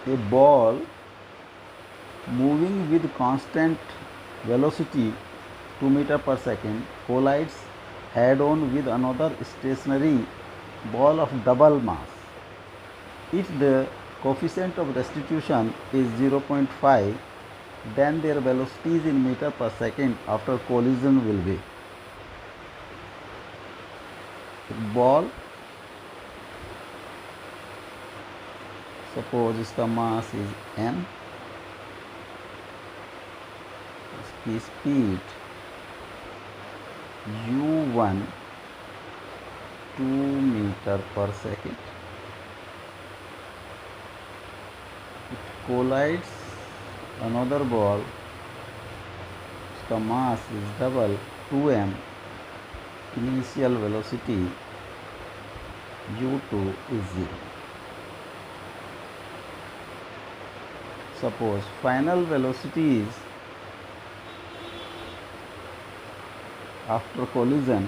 A ball moving with constant velocity 2 meter per second collides head on with another stationary ball of double mass. If the coefficient of restitution is 0.5, then their velocities in meter per second after collision will be ball, suppose इसका mass is m, इसकी speed u1 2 metre पर second, it collides another ball, इसका मास is double 2m, initial velocity u2 is 0. Suppose final velocities after collision,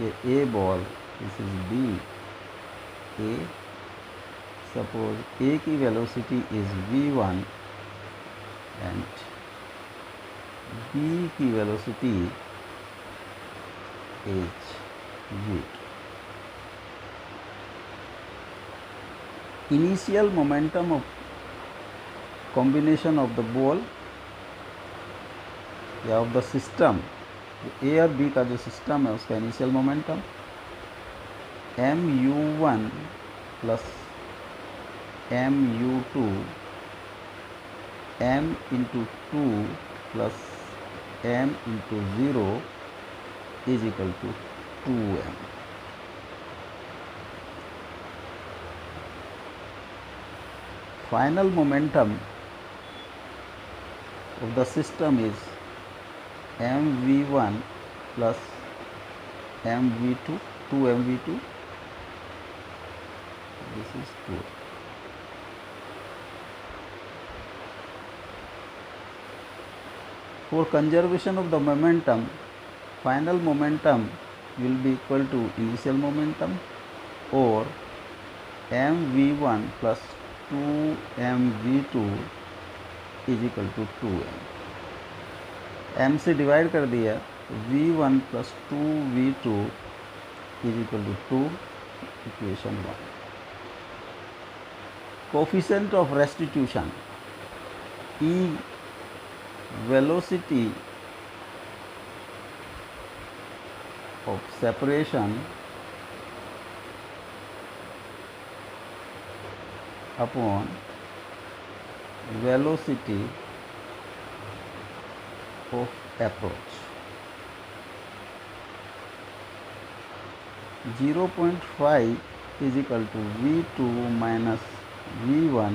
ये A ball, this is B, A, suppose A की velocity is v1 and B की velocity is v2. Initial momentum of combination of the ball या of the system, A और B का जो system है उसका initial momentum mu1 plus mu2 m into 2 plus m into 0 is equal to 2m. Final momentum of the system is mv1 plus mv2, 2mv2, this is 2. For conservation of the momentum, final momentum will be equal to initial momentum or mv1 plus 2mv2 is equal to 2m. m से divide कर दिया, v1 plus 2v2 is equal to 2, equation 1. Coefficient of restitution, e velocity of separation upon velocity of approach. 0.5 is equal to v2 minus v1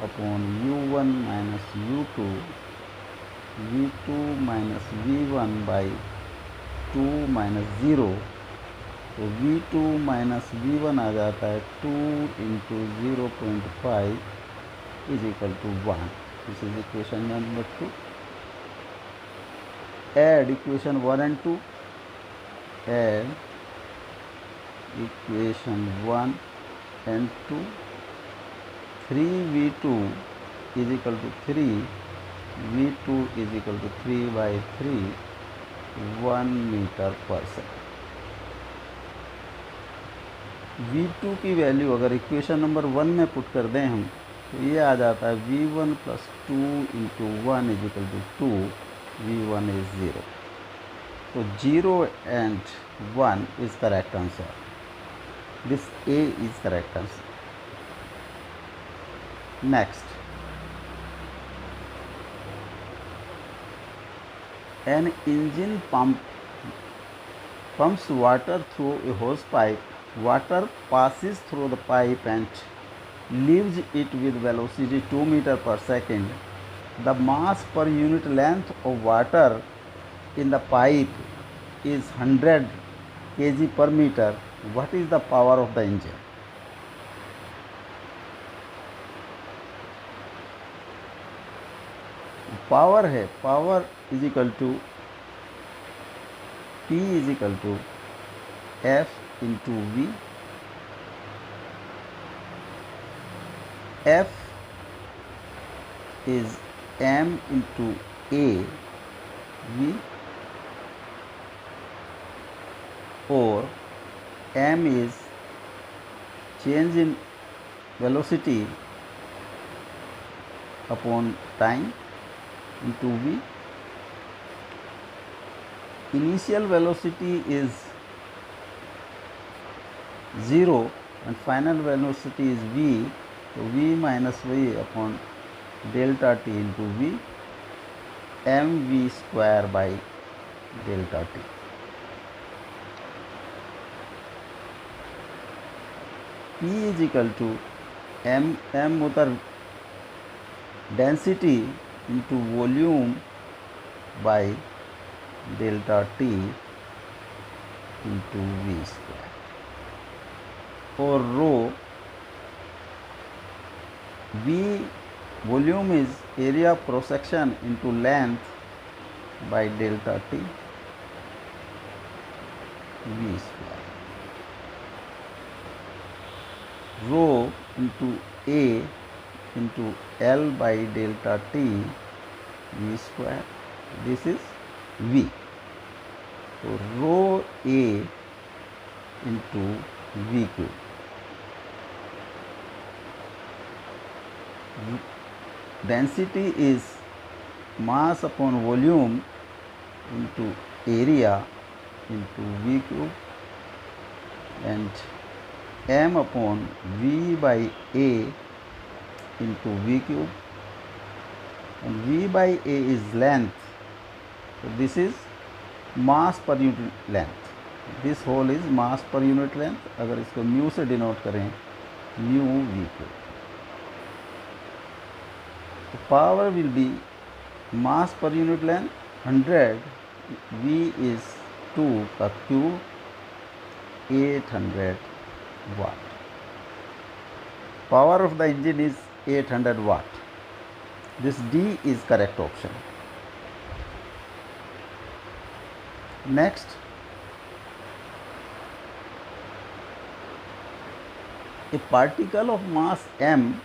upon u1 minus u2, v2 minus v1 by 2 minus 0, तो v2 minus v1 आ जाता है 2 into 0.5 is equal to 1. This is equation number 2. Add equation 1 and 2. Add equation 1 and 2. 3v2 is equal to 3, v2 is equal to 3 by 3, 1 metre पर second. v2 की value अगर equation number 1 में put कर दें हम, तो ये आ जाता है v1 plus 2 into 1 is equal to 2, v1 is 0. तो 0 and 1 is correct answer. This A is correct answer. Next, an engine pumps water through a hose pipe. Water passes through the pipe and leaves it with velocity 2 meter per second. The mass per unit length of water in the pipe is 100 kg per meter. What is the power of the engine? Power है, power is equal to P is equal to F into V. F is m into a v, or m is change in velocity upon time into v. Initial velocity is 0 and final velocity is v, so v minus v upon delta t into v, mv square by delta t. P is equal to m होता density into volume by delta t into v square. For rho, v volume is area of cross section into length by delta t v square. Rho into a into L by delta t v square. This is v. So rho a into v cube. Density is mass upon volume into area into v cube, and m upon v by a into v cube, and v by a is length, so this is mass per unit length. This whole is mass per unit length. अगर इसको mu से denote करें, mu v cube. The power will be mass per unit length 100, v is 2 का cube, 800 watt. Power of the engine is 800 watt. This D is correct option. Next, a particle of mass m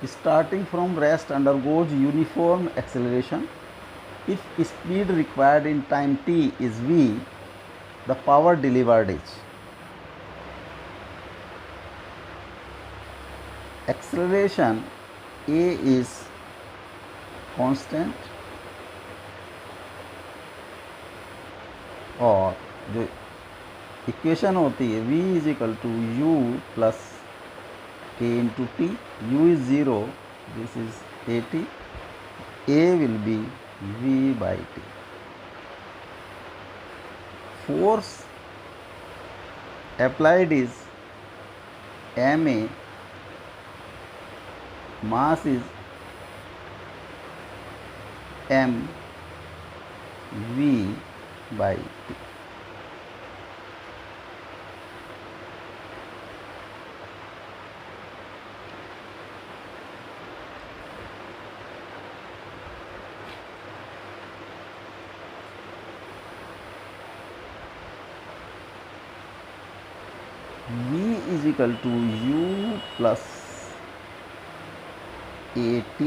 starting from rest undergoes uniform acceleration. If speed required in time t is v, the power delivered is. Acceleration a is constant, और जो equation होती है v is equal to u plus a into t, u is 0, this is at, a will be v by t. Force applied is ma, mass is m v by t. V is equal to u plus at,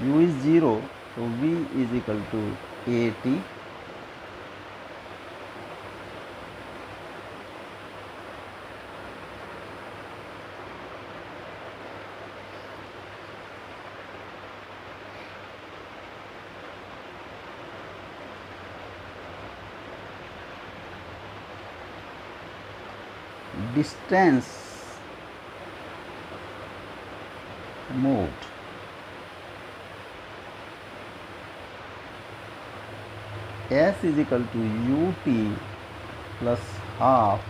u is 0, so v is equal to at, distance moved s is equal to ut plus half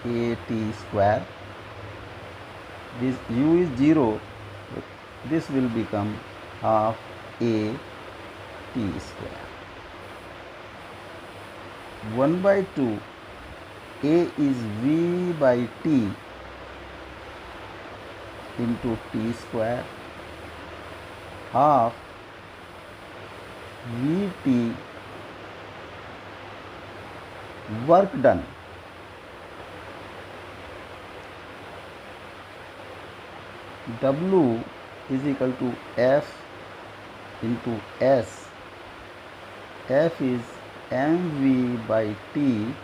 at square. This u is 0, this will become half a t square. 1 by 2 a is v by t into t square, half vt work done W is equal to F into S. F is mv by T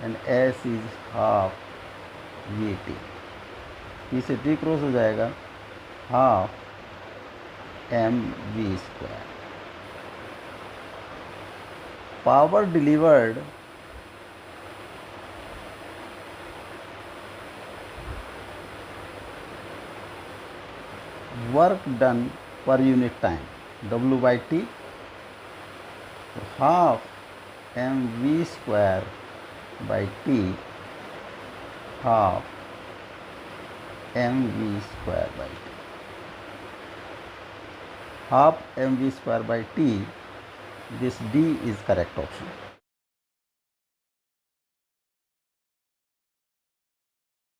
and S is half Vt. T से T cross हो जाएगा, half mv square. Power delivered work done per unit time, W by T, half mv square by T, half mv square by T. Half mv square by T, this D is correct option.